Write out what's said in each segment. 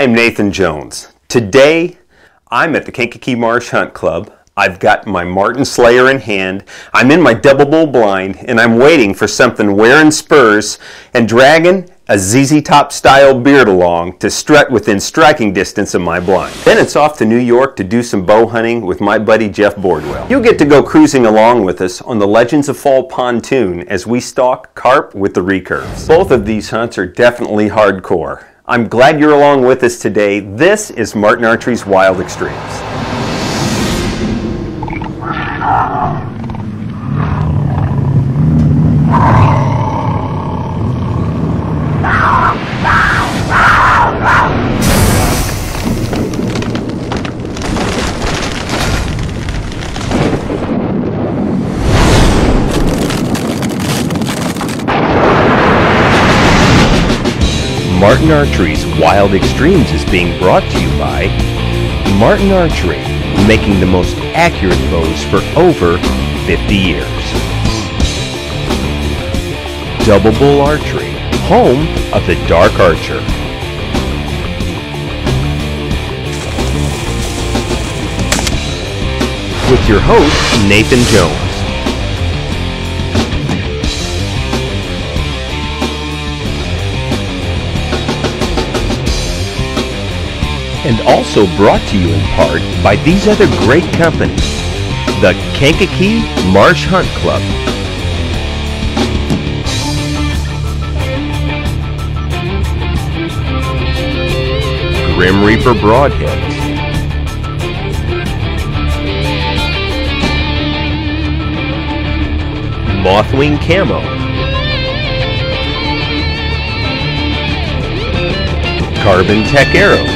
I'm Nathan Jones. Today, I'm at the Kankakee Marsh Hunt Club. I've got my Martin Slayer in hand. I'm in my double bull blind, and I'm waiting for something wearing spurs and dragging a ZZ Top style beard along to strut within striking distance of my blind. Then it's off to New York to do some bow hunting with my buddy Jeff Bordwell. You'll get to go cruising along with us on the Legends of Fall pontoon as we stalk carp with the recurves. Both of these hunts are definitely hardcore. I'm glad you're along with us today. This is Martin Archery's Wild Extremes. Martin Archery's Wild Extremes is being brought to you by Martin Archery, making the most accurate bows for over 50 years. Double Bull Archery, home of the Dark Archer. With your host, Nathan Jones. And also brought to you in part by these other great companies, the Kankakee Marsh Hunt Club, Grim Reaper Broadheads, Mothwing Camo, Carbon Tech Arrows.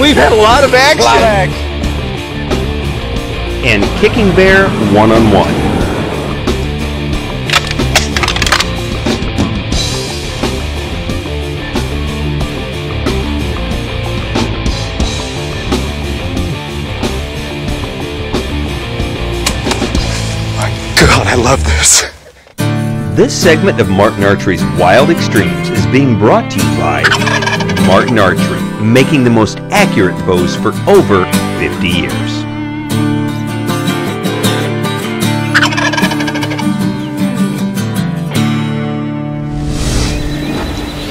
We've had a lot of action. And Kicking Bear One-on-One. My God, I love this. This segment of Martin Archery's Wild Extremes is being brought to you by Martin Archery, making the most accurate bows for over 50 years.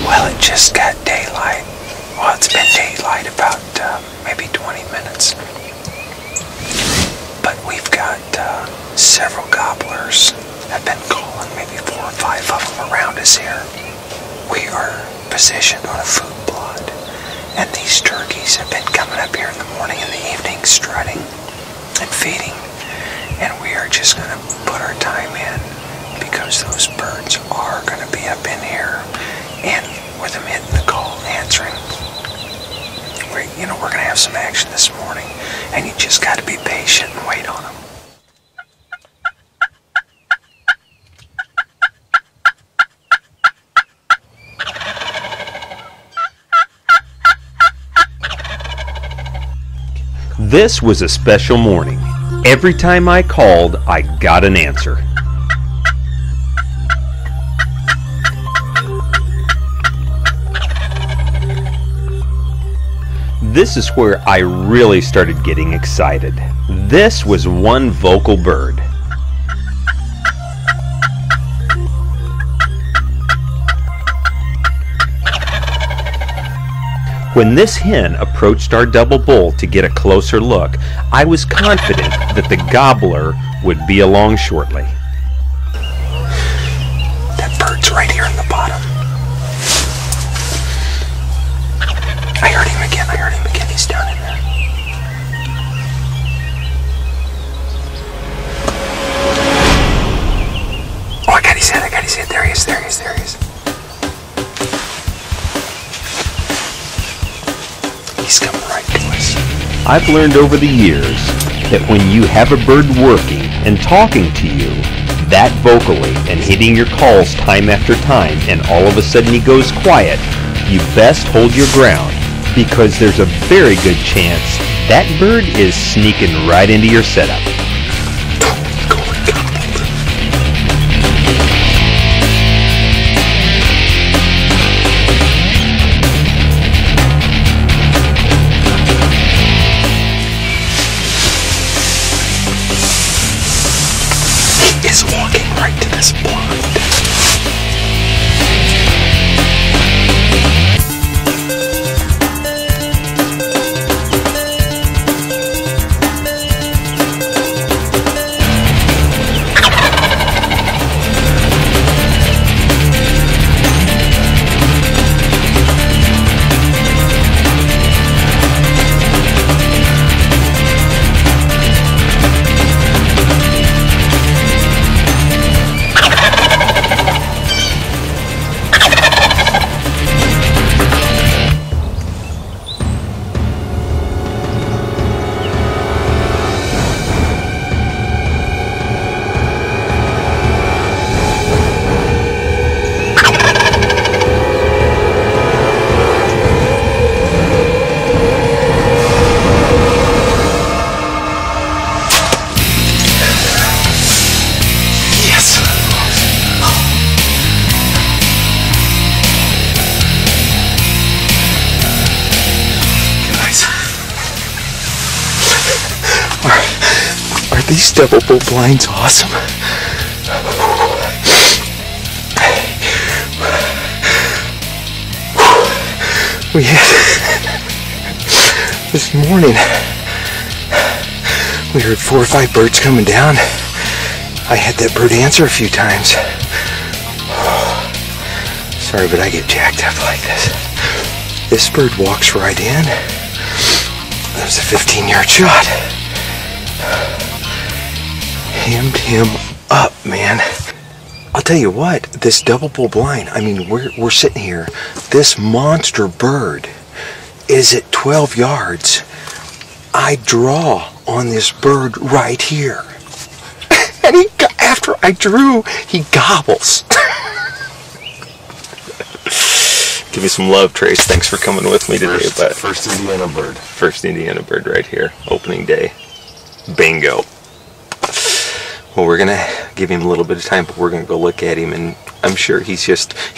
Well, it just got daylight. Well, it's been daylight about maybe 20 minutes. But we've got several gobblers have been calling, maybe 4 or 5 of them around us here. We are positioned on a food plot, and these turkeys have been coming up here in the morning and the evening strutting and feeding, and we are just going to put our time in because those birds are going to be up in here, and with them hitting the call and answering, we're going to have some action this morning, and you just got to be patient and wait on them. This was a special morning. Every time I called, I got an answer. This is where I really started getting excited. This was one vocal bird. When this hen approached our double bull to get a closer look, I was confident that the gobbler would be along shortly. That bird's right here in the bottom. I heard him again, he's down in there. Oh, I got his head, there he is. He's coming right to us. I've learned over the years that when you have a bird working and talking to you that vocally and hitting your calls time after time, and all of a sudden he goes quiet, you best hold your ground, because there's a very good chance that bird is sneaking right into your setup. these double bow blinds awesome? We had this morning, we heard 4 or 5 birds coming down. I had that bird answer a few times. Sorry, but I get jacked up like this. This bird walks right in. That was a 15-yard shot. Hemmed him up, man. I'll tell you what, this double bull blind, I mean, we're sitting here. This monster bird is at 12 yards. I draw on this bird right here. And after I drew, he gobbles. Give me some love, Trace. Thanks for coming with me today. First Indiana bird. First Indiana bird right here. Opening day. Bingo. Well, we're going to give him a little bit of time, but we're going to go look at him, and I'm sure he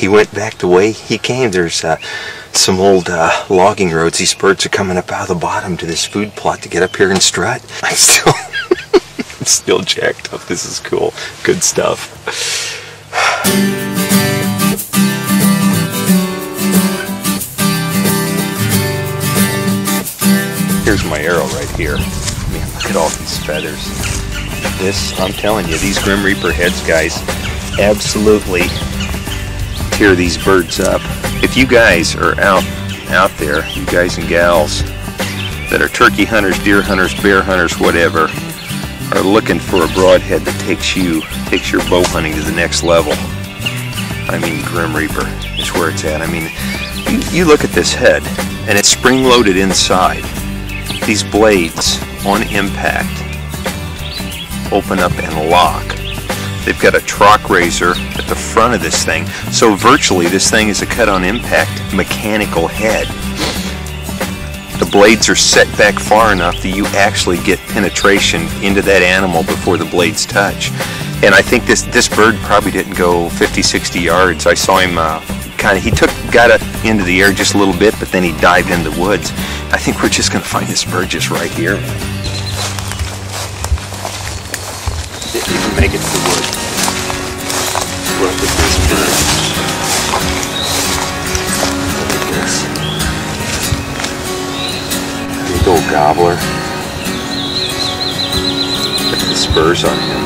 went back the way he came. There's some old logging roads. These birds are coming up out of the bottom to this food plot to get up here and strut. I'm still jacked up. This is cool. Good stuff. Here's my arrow right here. Man, look at all these feathers. This, I'm telling you, these Grim Reaper heads, guys, absolutely tear these birds up. If you guys are out there, you guys and gals that are turkey hunters, deer hunters, bear hunters, whatever, are looking for a broadhead that takes your bow hunting to the next level, I mean, Grim Reaper is where it's at. I mean, you look at this head, and it's spring-loaded inside. These blades, on impact, open up and lock. They've got a trock razor at the front of this thing, so virtually this thing is a cut on impact mechanical head. The blades are set back far enough that you actually get penetration into that animal before the blades touch. And I think this bird probably didn't go 50-60 yards. I saw him he got up into the air just a little bit, but then he dived into the woods. I think we're just going to find this bird just right here. Didn't even make it to the woods. Look at this bird. Look at this. Big old gobbler. Look at the spurs on him.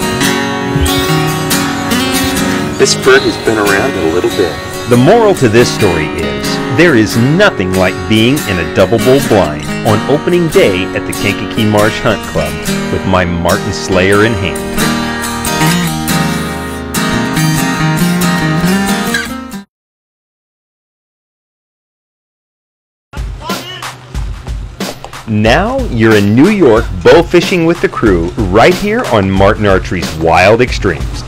This bird has been around a little bit. The moral to this story is, there is nothing like being in a double bull blind on opening day at the Kankakee Marsh Hunt Club with my Martin Slayer in hand. Now you're in New York bow fishing with the crew right here on Martin Archery's Wild Extremes.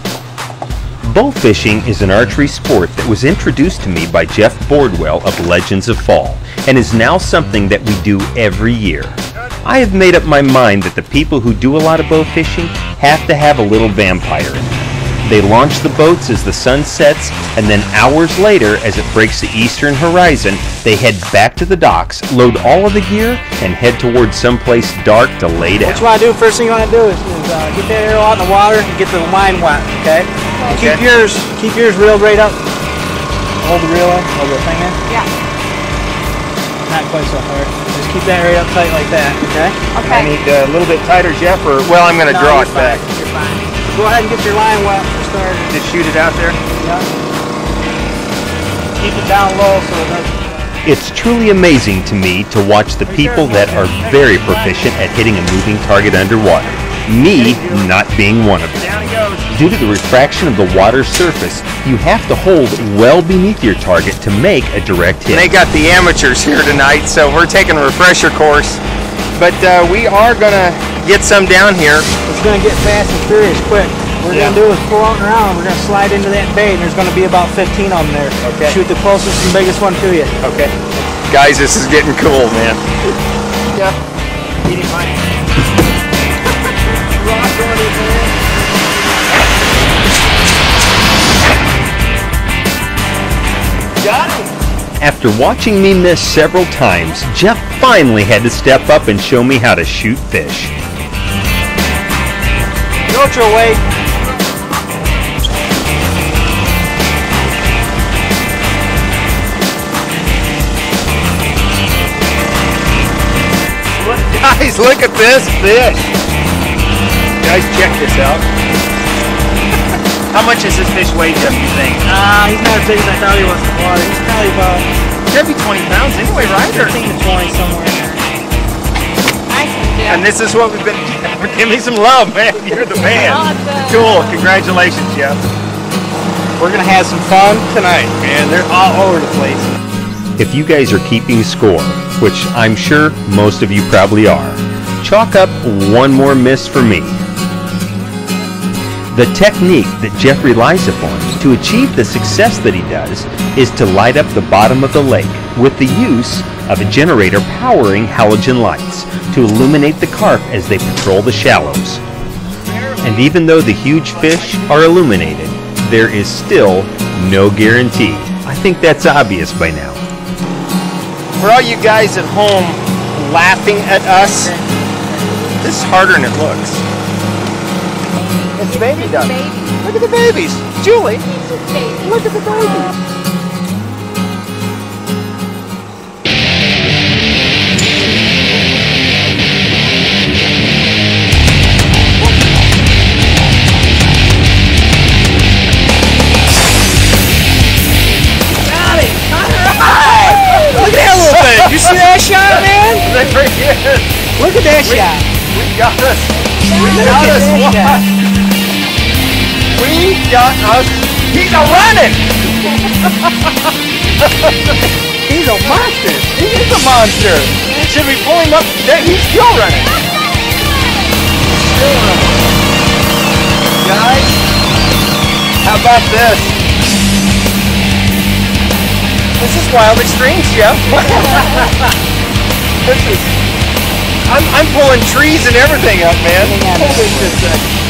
Bow fishing is an archery sport that was introduced to me by Jeff Bordwell of Legends of Fall and is now something that we do every year. I have made up my mind that the people who do a lot of bow fishing have to have a little vampire in them. They launch the boats as the sun sets, and then hours later, as it breaks the eastern horizon, they head back to the docks, load all of the gear, and head towards someplace dark to lay down. What you want to do, first thing you want to do is get that arrow out in the water and get the line wet, okay? And keep yours reeled right up. Hold the reel in, hold the thing in. Yeah. Not quite so hard. Just keep that right up tight like that, okay? Okay. I need a little bit tighter, Jeff, or, well, I'm going to draw it back. You're fine. Go ahead and get your line wet for starters. Just shoot it out there? Yeah. Keep it down low so it doesn't... It's truly amazing to me to watch the people that are very proficient at hitting a moving target underwater. Me not being one of them. Due to the refraction of the water surface, you have to hold well beneath your target to make a direct hit. They got the amateurs here tonight, so we're taking a refresher course. But we are going to get some down here. It's going to get fast and furious quick. What we're going to do is pull out and around. We're going to slide into that bait, and there's going to be about 15 of them there. Okay. Shoot the closest and biggest one to you. Okay. Guys, this is getting cool, man. Yeah. Eating my rock going in there. Got him. After watching me miss several times, Jeff finally had to step up and show me how to shoot fish. Neutral weight. Guys, look at this fish. Guys, check this out. How much does this fish weigh, Jeff, you think? He's not as big as I thought he was in the water. He's probably about Could be 20 pounds anyway, right? 15 to 20, somewhere in there. And this is what we've been. Give me some love, man. You're the man. Cool. Congratulations, Jeff. We're gonna have some fun tonight, man. They're all over the place. If you guys are keeping score, which I'm sure most of you probably are, chalk up one more miss for me. The technique that Jeff relies upon to achieve the success that he does is to light up the bottom of the lake with the use of a generator powering halogen lights to illuminate the carp as they patrol the shallows. And even though the huge fish are illuminated, there is still no guarantee. I think that's obvious by now. For all you guys at home laughing at us, this is harder than it looks. It's baby duck. Look at the babies. Julie, look at the babies. Look at that little thing! You see that shot, man? There he is. Look at that shot! We got us. We got us one. We got us. He's a running. He's a monster! He is a monster. Should we pull him up? He's still running. Still running. Guys, how about this? This is Wild Extremes, Jeff. This is. I'm pulling trees and everything up, man. Hold this a second.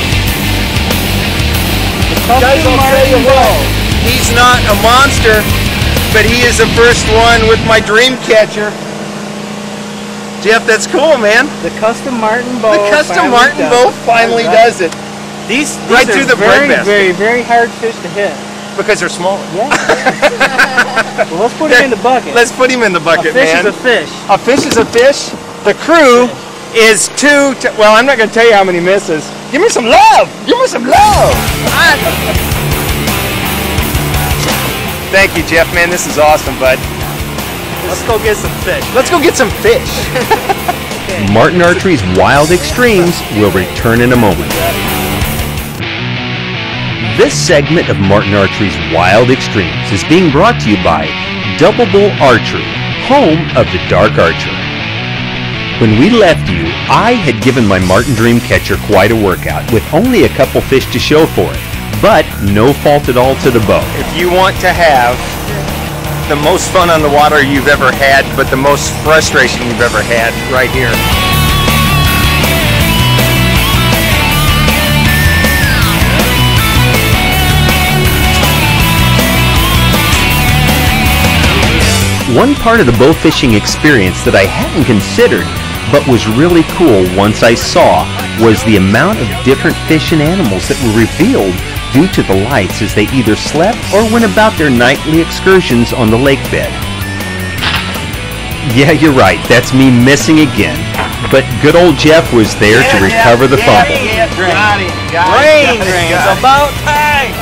Guys, I'll tell you what. He's not a monster, but he is the first one with my dream catcher. Jeff, that's cool, man. The custom Martin bow. The custom Martin bow finally does it. These right are through the very, breadbasket. very, very hard fish to hit. Because they're smaller. Yeah. Well, let's put him in the bucket. Let's put him in the bucket, man. A fish is a fish. A fish is a fish. The crew is well, I'm not going to tell you how many misses. Give me some love. Give me some love. Thank you, Jeff, man. This is awesome, bud. Let's go get some fish. Let's go get some fish. Okay. Martin Archery's Wild Extremes will return in a moment. This segment of Martin Archery's Wild Extremes is being brought to you by Double Bull Archery, home of the Dark Archer. When we left you, I had given my Martin Dreamcatcher quite a workout with only a couple fish to show for it, but no fault at all to the bow. If you want to have the most fun on the water you've ever had, but the most frustration you've ever had, right here. One part of the bow fishing experience that I hadn't considered, but was really cool once I saw, was the amount of different fish and animals that were revealed due to the lights as they either slept or went about their nightly excursions on the lake bed. Yeah, you're right, that's me missing again. But good old Jeff was there to recover the fumble. Rain, it's about time!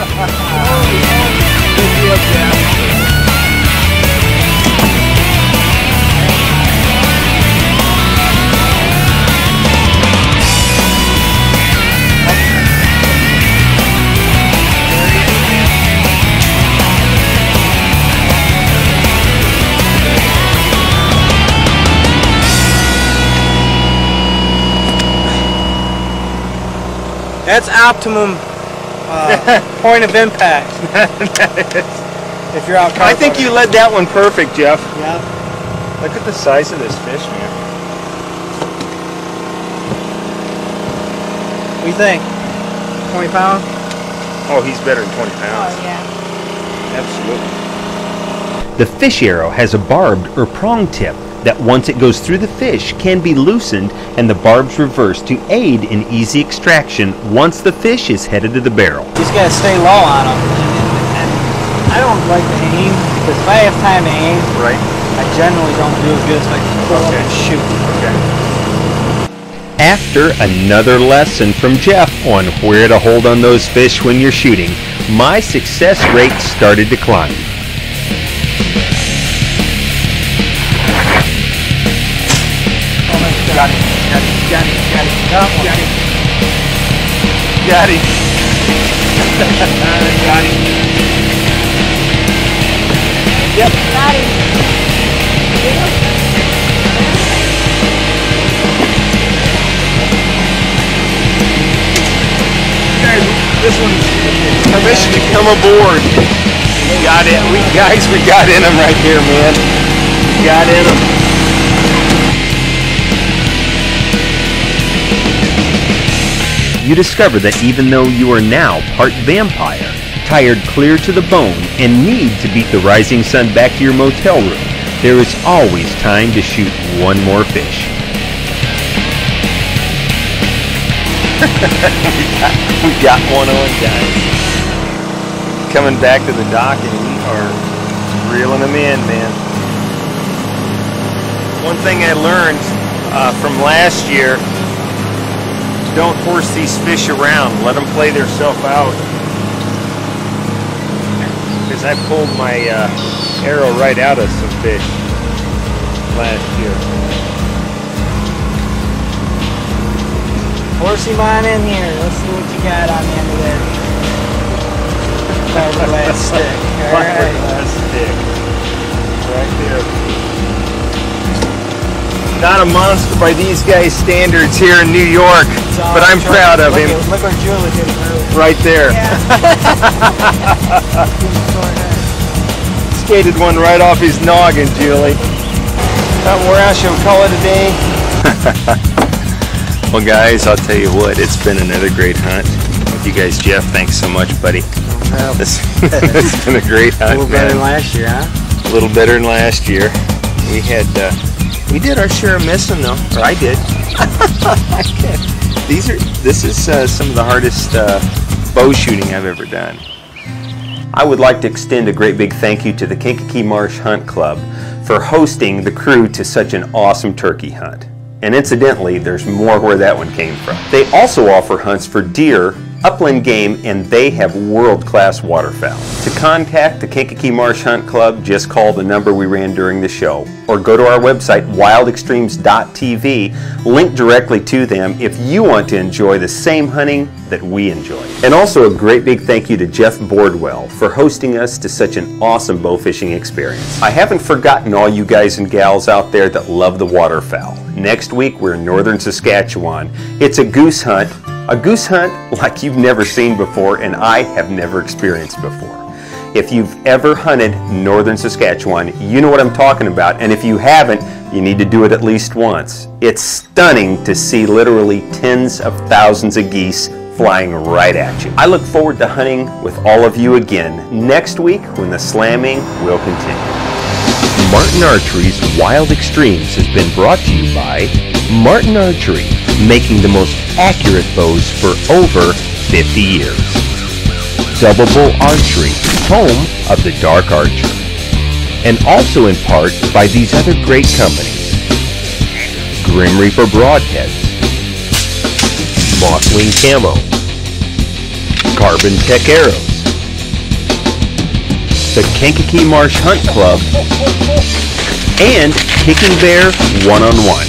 That's optimum point of impact. If you're out carp. I think you led that one perfect, Jeff. Yeah. Look at the size of this fish, man. What do you think? 20 pounds? Oh, he's better than 20 pounds. Oh, yeah. Absolutely. The fish arrow has a barbed or prong tip that once it goes through the fish can be loosened and the barbs reversed to aid in easy extraction once the fish is headed to the barrel. You just gotta stay low on them. And I don't like to aim, because if I have time to aim, Right. I generally don't do as good as I pull up and shoot. After another lesson from Jeff on where to hold on those fish when you're shooting, my success rate started to climb. Got it. Got it. Yep. Got it. This one's permission to come aboard. We got it. We got in them right here, man. We got in them. You discover that even though you are now part vampire, tired clear to the bone, and need to beat the rising sun back to your motel room, there is always time to shoot one more fish. we got one on, guys. Coming back to the dock, and we are reeling them in, man. One thing I learned from last year: don't force these fish around. Let them play themselves out. Because I pulled my arrow right out of some fish last year. Force him on in here. Let's see what you got on the end of there. Fiberglass stick. Fiberglass stick. Right there. Not a monster by these guys' standards here in New York, but I'm proud of him. Look where Julie did it. Right there. Yeah. Skated one right off his noggin, Julie. Where else shall we call it a day? Well, guys, I'll tell you what, it's been another great hunt with you guys. Jeff, thanks so much, buddy. Well, It's been a great hunt, a little better than last year, huh? A little better than last year. We did our share of missing, though. Or I did. This is some of the hardest bow shooting I've ever done. I would like to extend a great big thank you to the Kankakee Marsh Hunt Club for hosting the crew to such an awesome turkey hunt. And incidentally, there's more where that one came from. They also offer hunts for deer, upland game, and they have world-class waterfowl. To contact the Kankakee Marsh Hunt Club, just call the number we ran during the show, or go to our website, wildextremes.tv, link directly to them if you want to enjoy the same hunting that we enjoy. And also a great big thank you to Jeff Bordwell for hosting us to such an awesome bow fishing experience. I haven't forgotten all you guys and gals out there that love the waterfowl. Next week, we're in northern Saskatchewan. It's a goose hunt like you've never seen before and I have never experienced before. If you've ever hunted northern Saskatchewan, you know what I'm talking about, and if you haven't, you need to do it at least once. It's stunning to see literally tens of thousands of geese flying right at you. I look forward to hunting with all of you again next week when the slamming will continue. Martin Archery's Wild Extremes has been brought to you by Martin Archery, making the most accurate bows for over 50 years. Double Bull Archery, home of the Dark Archer. And also in part by these other great companies: Grim Reaper Broadheads, Mothwing Camo, Carbon Tech Arrows, the Kankakee Marsh Hunt Club, and Kicking Bear One-on-One.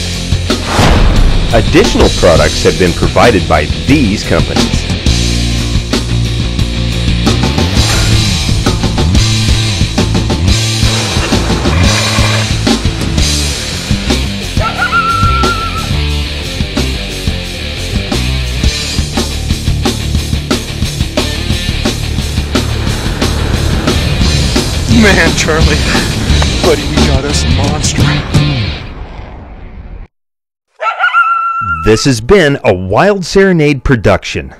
Additional products have been provided by these companies. Man, Charlie, buddy, we got us a monster. This has been a Wild Serenade production.